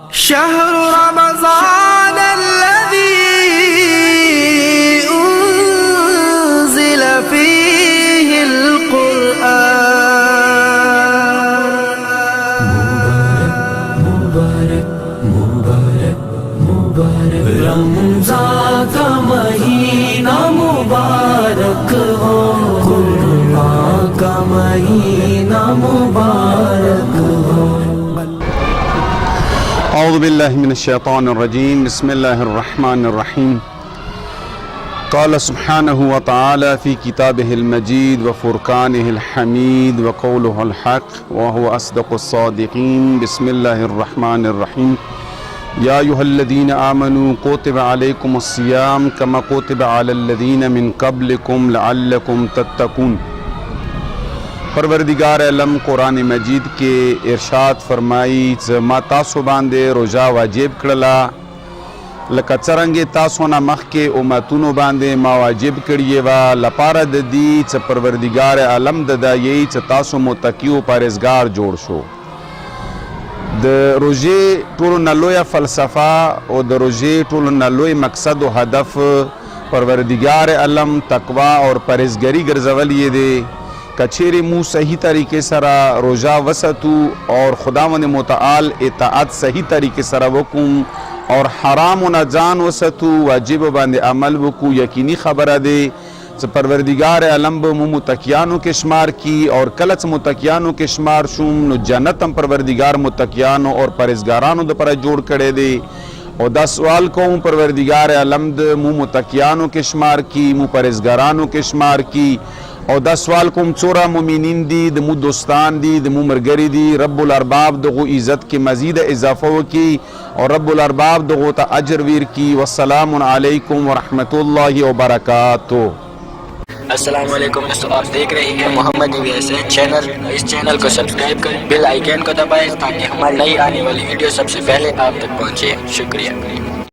شهر رمضان الذي أنزل فيه القرآن مبارك مبارك مبارك رمضان کا مہینہ مبارک ہو، قرآن کا مہینہ مبارک ہو۔ اعوذ باللہ من الشیطان الرجیم، بسم اللہ الرحمن الرحیم۔ قال سبحانہ وتعالی فی کتابہ المجید وفرقانہ الحمید وقولہ الحق وهو اصدق الصادقین۔ بسم اللہ الرحمن الرحیم۔ یا ایھا الذین آمنوا کتب علیکم الصیام کما کتب علی الذین من قبلکم لعلکم تتقون۔ پروردگار عالم قرآن مجید کے ارشاد فرمائی ما تاسو باندې روزه واجب کړله لکه څرنګه تاسو نه مخکې امتونو باندې ما واجب کړې وه لپاره د دې چې پروردگار عالم د دایي چې تاسو متقی او پرهیزګار جوړ شو۔ د روزې ټولو نه لویه فلسفه او د روزې ټولو نه لوی مقصد او هدف پروردگار عالم تقوا اور پرهیزګري ګرځول یې دی۔ کچھیری مو صحیح طریقے سرا روزہ وسطو اور خداوند متعال اطاعت صحیح طریقے سرا وکم اور حرام و نجان وسطو واجب باندے عمل وکو، یقینی خبر دے پروردگار عالم مو متقیانو کے شمار کی اور کلچ متقیانو کے شمار شوم نو جنتم پروردگار متقیانو اور پرہیزگارانو د پر جوڑ کڑے دے۔ اور دا سوال کو پروردگار عالم مو متقیانو کے شمار کی، مو پرہیزگارانو کے شمار کی، اور دا سوال کوم چورا مومنین دی دمو دوستان دی دمو مرگری دی رب الارباب دغو عزت کی مزید اضافہ کی اور رب الارباب دغو تا اجر ویر کی۔ والسلام علیکم ورحمۃ اللہ وبرکاتہ۔ السلام علیکم دوستو، آپ دیکھ رہے ہیں محمد ویسے چینل۔ اس چینل کو سبسکرائب کریں، بیل آئیکن کو دبائیں تاکہ ہماری نئی آنے والی ویڈیو سب سے پہلے آپ تک پہنچے۔ شکریہ۔